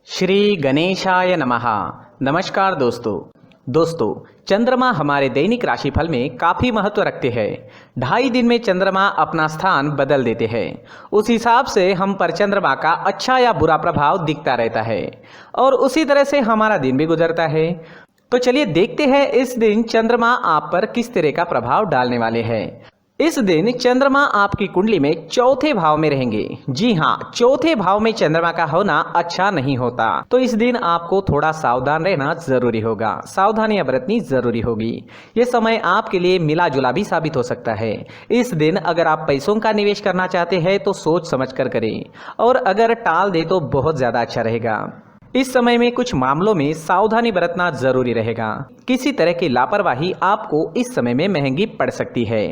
श्री गणेशाय नमः। नमस्कार दोस्तों चंद्रमा हमारे दैनिक राशिफल में काफ़ी महत्व रखते हैं। 2.5 दिन में चंद्रमा अपना स्थान बदल देते हैं। उस हिसाब से हम पर चंद्रमा का अच्छा या बुरा प्रभाव दिखता रहता है और उसी तरह से हमारा दिन भी गुजरता है। तो चलिए देखते हैं इस दिन चंद्रमा आप पर किस तरह का प्रभाव डालने वाले हैं। इस दिन चंद्रमा आपकी कुंडली में चौथे भाव में रहेंगे। जी हाँ, चौथे भाव में चंद्रमा का होना अच्छा नहीं होता, तो इस दिन आपको थोड़ा सावधान रहना जरूरी होगा, सावधानियां बरतनी जरूरी होगी। ये समय आपके लिए मिला जुला भी साबित हो सकता है। इस दिन अगर आप पैसों का निवेश करना चाहते हैं तो सोच समझ कर करें, और अगर टाल दे तो बहुत ज्यादा अच्छा रहेगा। इस समय में कुछ मामलों में सावधानी बरतना जरूरी रहेगा। किसी तरह की लापरवाही आपको इस समय में महंगी पड़ सकती है।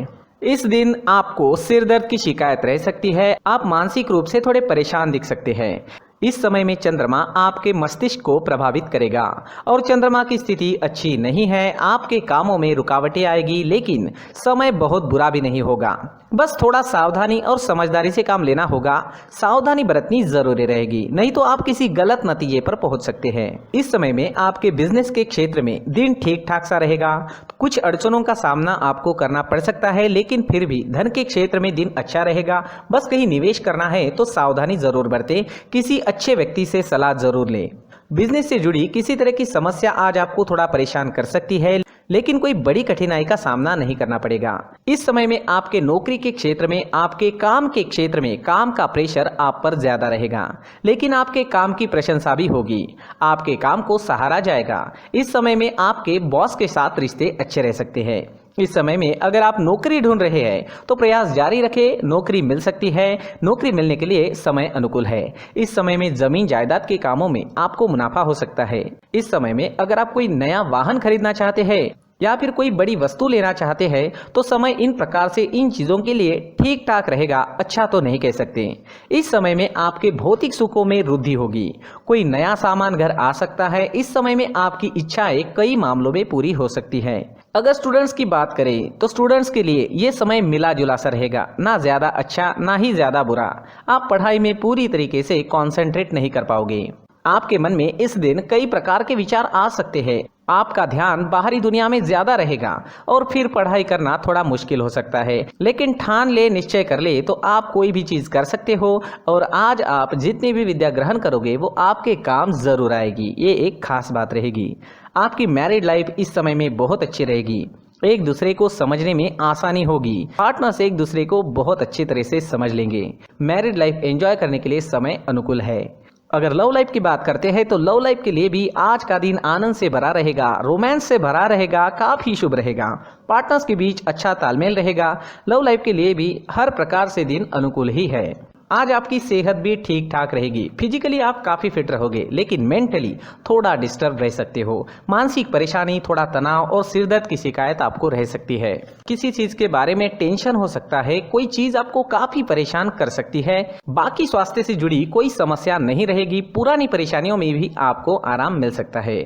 इस दिन आपको सिर दर्द की शिकायत रह सकती है। आप मानसिक रूप से थोड़े परेशान दिख सकते हैं। इस समय में चंद्रमा आपके मस्तिष्क को प्रभावित करेगा और चंद्रमा की स्थिति अच्छी नहीं है। आपके कामों में रुकावटें आएगी, लेकिन समय बहुत बुरा भी नहीं होगा। बस थोड़ा सावधानी और समझदारी से काम लेना होगा। सावधानी बरतनी जरूरी रहेगी, नहीं तो आप किसी गलत नतीजे पर पहुंच सकते हैं। इस समय में आपके बिजनेस के क्षेत्र में दिन ठीक ठाक सा रहेगा। कुछ अड़चनों का सामना आपको करना पड़ सकता है, लेकिन फिर भी धन के क्षेत्र में दिन अच्छा रहेगा। बस कहीं निवेश करना है तो सावधानी जरूर बरतें। किसी अच्छे व्यक्ति से सलाह जरूर लें। बिजनेस से जुड़ी किसी तरह की समस्या आज आपको थोड़ा परेशान कर सकती है, लेकिन कोई बड़ी कठिनाई का सामना नहीं करना पड़ेगा। इस समय में आपके नौकरी के क्षेत्र में, आपके काम के क्षेत्र में काम का प्रेशर आप पर ज्यादा रहेगा, लेकिन आपके काम की प्रशंसा भी होगी। आपके काम को सराहा जाएगा। इस समय में आपके बॉस के साथ रिश्ते अच्छे रह सकते हैं। इस समय में अगर आप नौकरी ढूंढ रहे हैं तो प्रयास जारी रखें, नौकरी मिल सकती है। नौकरी मिलने के लिए समय अनुकूल है। इस समय में जमीन जायदाद के कामों में आपको मुनाफा हो सकता है। इस समय में अगर आप कोई नया वाहन खरीदना चाहते हैं या फिर कोई बड़ी वस्तु लेना चाहते हैं तो समय इन प्रकार से इन चीजों के लिए ठीक ठाक रहेगा, अच्छा तो नहीं कह सकते। इस समय में आपके भौतिक सुखों में वृद्धि होगी। कोई नया सामान घर आ सकता है। इस समय में आपकी इच्छाएं कई मामलों में पूरी हो सकती है। अगर स्टूडेंट्स की बात करें तो स्टूडेंट्स के लिए ये समय मिला जुला सा रहेगा, ना ज्यादा अच्छा ना ही ज्यादा बुरा। आप पढ़ाई में पूरी तरीके से कॉन्सेंट्रेट नहीं कर पाओगे। आपके मन में इस दिन कई प्रकार के विचार आ सकते हैं। आपका ध्यान बाहरी दुनिया में ज्यादा रहेगा और फिर पढ़ाई करना थोड़ा मुश्किल हो सकता है, लेकिन ठान ले, निश्चय कर ले तो आप कोई भी चीज कर सकते हो। और आज आप जितनी भी विद्या ग्रहण करोगे वो आपके काम जरूर आएगी। ये एक खास बात रहेगी। आपकी मैरिड लाइफ इस समय में बहुत अच्छी रहेगी। एक दूसरे को समझने में आसानी होगी। पार्टनर्स एक दूसरे को बहुत अच्छी तरह से समझ लेंगे। मैरिड लाइफ एंजॉय करने के लिए समय अनुकूल है। अगर लव लाइफ की बात करते हैं तो लव लाइफ के लिए भी आज का दिन आनंद से भरा रहेगा, रोमांस से भरा रहेगा, काफी शुभ रहेगा। पार्टनर्स के बीच अच्छा तालमेल रहेगा। लव लाइफ के लिए भी हर प्रकार से दिन अनुकूल ही है। आज आपकी सेहत भी ठीक ठाक रहेगी। फिजिकली आप काफी फिट रहोगे, लेकिन मेंटली थोड़ा डिस्टर्ब रह सकते हो। मानसिक परेशानी, थोड़ा तनाव और सिर दर्द की शिकायत आपको रह सकती है। किसी चीज के बारे में टेंशन हो सकता है। कोई चीज आपको काफी परेशान कर सकती है। बाकी स्वास्थ्य से जुड़ी कोई समस्या नहीं रहेगी। पुरानी परेशानियों में भी आपको आराम मिल सकता है।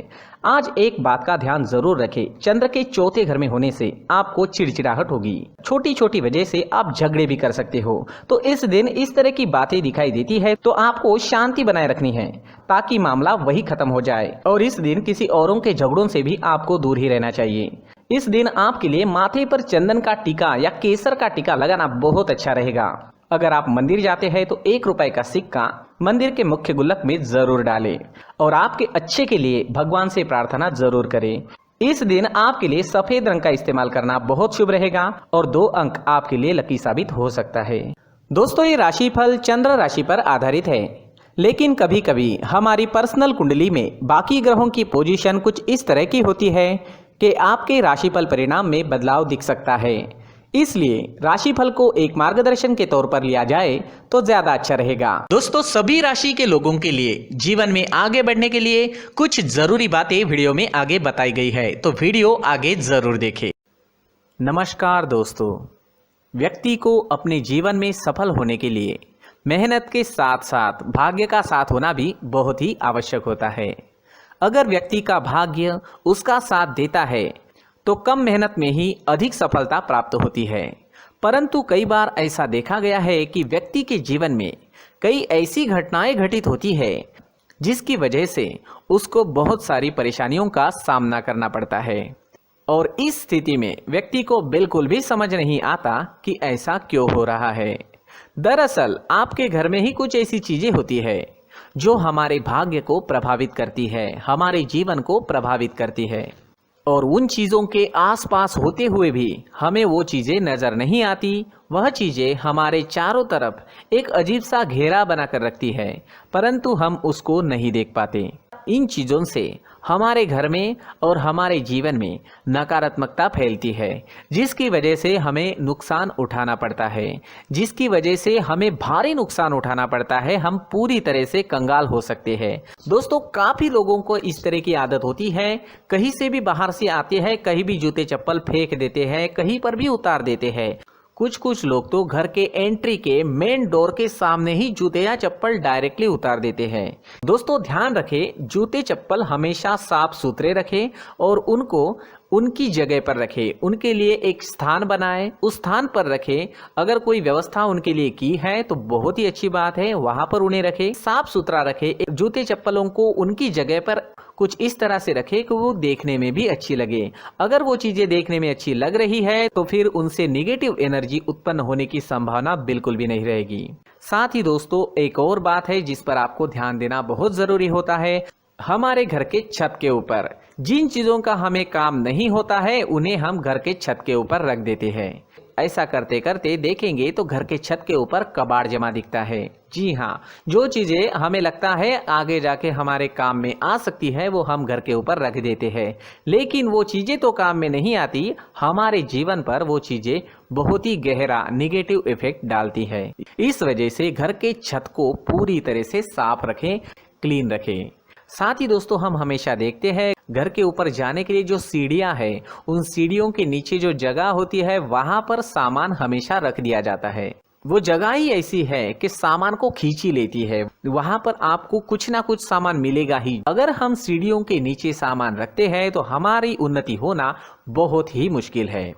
आज एक बात का ध्यान जरूर रखें, चंद्र के चौथे घर में होने से आपको चिड़चिड़ाहट होगी। छोटी छोटी वजह से आप झगड़े भी कर सकते हो। तो इस दिन इस तरह की बातें दिखाई देती है तो आपको शांति बनाए रखनी है ताकि मामला वही खत्म हो जाए। और इस दिन किसी औरों के झगड़ों से भी आपको दूर ही रहना चाहिए। इस दिन आपके लिए माथे पर चंदन का टीका या केसर का टीका लगाना बहुत अच्छा रहेगा। अगर आप मंदिर जाते हैं तो ₹1 का सिक्का मंदिर के मुख्य गुल्लक में जरूर डालें और आपके अच्छे के लिए भगवान से प्रार्थना जरूर करें। इस दिन आपके लिए सफेद रंग का इस्तेमाल करना बहुत शुभ रहेगा और 2 अंक आपके लिए लकी साबित हो सकता है। दोस्तों, ये राशिफल चंद्र राशि पर आधारित है, लेकिन कभी कभी हमारी पर्सनल कुंडली में बाकी ग्रहों की पोजीशन कुछ इस तरह की होती है कि आपके राशिफल परिणाम में बदलाव दिख सकता है। इसलिए राशिफल को एक मार्गदर्शन के तौर पर लिया जाए तो ज्यादा अच्छा रहेगा। दोस्तों, सभी राशि के लोगों के लिए जीवन में आगे बढ़ने के लिए कुछ जरूरी बातें वीडियो में आगे बताई गई है, तो वीडियो आगे जरूर देखें। नमस्कार दोस्तों, व्यक्ति को अपने जीवन में सफल होने के लिए मेहनत के साथ साथ भाग्य का साथ होना भी बहुत ही आवश्यक होता है। अगर व्यक्ति का भाग्य उसका साथ देता है तो कम मेहनत में ही अधिक सफलता प्राप्त होती है। परंतु कई बार ऐसा देखा गया है कि व्यक्ति के जीवन में कई ऐसी घटनाएं घटित होती है जिसकी वजह से उसको बहुत सारी परेशानियों का सामना करना पड़ता है। और इस स्थिति में व्यक्ति को बिल्कुल भी समझ नहीं आता कि ऐसा क्यों हो रहा है। दरअसल आपके घर में ही कुछ ऐसी चीजें होती है जो हमारे भाग्य को प्रभावित करती है, हमारे जीवन को प्रभावित करती है, और उन चीज़ों के आसपास होते हुए भी हमें वो चीज़ें नज़र नहीं आती। वह चीज़ें हमारे चारों तरफ एक अजीब सा घेरा बनाकर रखती है, परंतु हम उसको नहीं देख पाते। इन चीज़ों से हमारे घर में और हमारे जीवन में नकारात्मकता फैलती है, जिसकी वजह से हमें नुकसान उठाना पड़ता है, जिसकी वजह से हमें भारी नुकसान उठाना पड़ता है। हम पूरी तरह से कंगाल हो सकते हैं। दोस्तों, काफ़ी लोगों को इस तरह की आदत होती है, कहीं से भी बाहर से आते हैं, कहीं भी जूते चप्पल फेंक देते हैं, कहीं पर भी उतार देते हैं। कुछ लोग तो घर के एंट्री के मेन डोर के सामने ही जूते या चप्पल डायरेक्टली उतार देते हैं। दोस्तों, ध्यान रखें, जूते चप्पल हमेशा साफ सुथरे रखें और उनको उनकी जगह पर रखें। उनके लिए एक स्थान बनाएं, उस स्थान पर रखें। अगर कोई व्यवस्था उनके लिए की है तो बहुत ही अच्छी बात है, वहां पर उन्हें रखें, साफ सुथरा रखें। जूते चप्पलों को उनकी जगह पर कुछ इस तरह से रखें कि वो देखने में भी अच्छी लगे। अगर वो चीजें देखने में अच्छी लग रही है तो फिर उनसे निगेटिव एनर्जी उत्पन्न होने की संभावना बिल्कुल भी नहीं रहेगी। साथ ही दोस्तों, एक और बात है जिस पर आपको ध्यान देना बहुत जरूरी होता है। हमारे घर के छत के ऊपर जिन चीजों का हमें काम नहीं होता है उन्हें हम घर के छत के ऊपर रख देते हैं। ऐसा करते करते देखेंगे तो घर के छत के ऊपर कबाड़ जमा दिखता है। जी हाँ, जो चीजें हमें लगता है आगे जाके हमारे काम में आ सकती है वो हम घर के ऊपर रख देते हैं, लेकिन वो चीजें तो काम में नहीं आती, हमारे जीवन पर वो चीजें बहुत ही गहरा निगेटिव इफेक्ट डालती है। इस वजह से घर के छत को पूरी तरह से साफ रखें, क्लीन रखें। साथ ही दोस्तों, हम हमेशा देखते हैं घर के ऊपर जाने के लिए जो सीढ़ियां हैं, उन सीढ़ियों के नीचे जो जगह होती है वहां पर सामान हमेशा रख दिया जाता है। वो जगह ही ऐसी है कि सामान को खींच ही लेती है, वहां पर आपको कुछ ना कुछ सामान मिलेगा ही। अगर हम सीढ़ियों के नीचे सामान रखते हैं तो हमारी उन्नति होना बहुत ही मुश्किल है।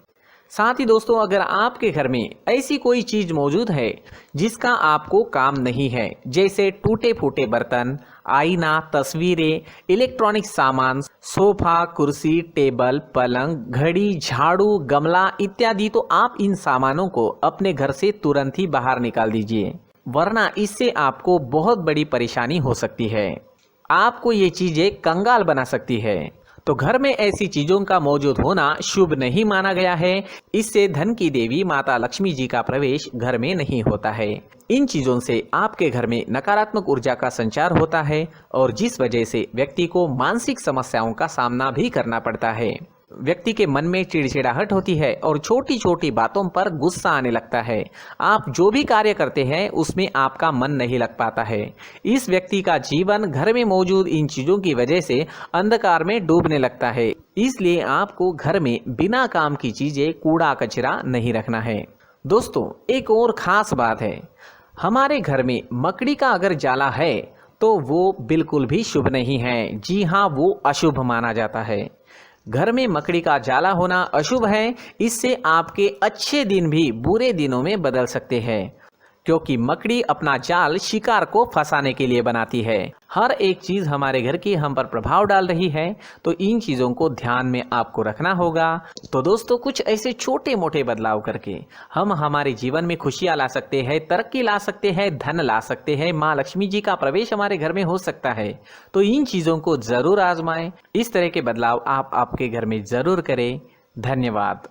साथ ही दोस्तों, अगर आपके घर में ऐसी कोई चीज मौजूद है जिसका आपको काम नहीं है, जैसे टूटे फूटे बर्तन, आईना, तस्वीरें, इलेक्ट्रॉनिक सामान, सोफा, कुर्सी, टेबल, पलंग, घड़ी, झाड़ू, गमला इत्यादि, तो आप इन सामानों को अपने घर से तुरंत ही बाहर निकाल दीजिए, वरना इससे आपको बहुत बड़ी परेशानी हो सकती है। आपको ये चीजें कंगाल बना सकती है। तो घर में ऐसी चीजों का मौजूद होना शुभ नहीं माना गया है। इससे धन की देवी माता लक्ष्मी जी का प्रवेश घर में नहीं होता है। इन चीजों से आपके घर में नकारात्मक ऊर्जा का संचार होता है और जिस वजह से व्यक्ति को मानसिक समस्याओं का सामना भी करना पड़ता है। व्यक्ति के मन में चिड़चिड़ाहट होती है और छोटी छोटी बातों पर गुस्सा आने लगता है। आप जो भी कार्य करते हैं उसमें आपका मन नहीं लग पाता है। इस व्यक्ति का जीवन घर में मौजूद इन चीजों की वजह से अंधकार में डूबने लगता है। इसलिए आपको घर में बिना काम की चीजें, कूड़ा कचरा नहीं रखना है। दोस्तों, एक और खास बात है, हमारे घर में मकड़ी का अगर जाला है तो वो बिल्कुल भी शुभ नहीं है। जी हाँ, वो अशुभ माना जाता है। घर में मकड़ी का जाला होना अशुभ है। इससे आपके अच्छे दिन भी बुरे दिनों में बदल सकते हैं, क्योंकि मकड़ी अपना जाल शिकार को फंसाने के लिए बनाती है। हर एक चीज हमारे घर की हम पर प्रभाव डाल रही है, तो इन चीजों को ध्यान में आपको रखना होगा। तो दोस्तों, कुछ ऐसे छोटे मोटे बदलाव करके हम हमारे जीवन में खुशियां ला सकते हैं, तरक्की ला सकते हैं, धन ला सकते हैं, माँ लक्ष्मी जी का प्रवेश हमारे घर में हो सकता है। तो इन चीजों को जरूर आजमाएं। इस तरह के बदलाव आप आपके घर में जरूर करें। धन्यवाद।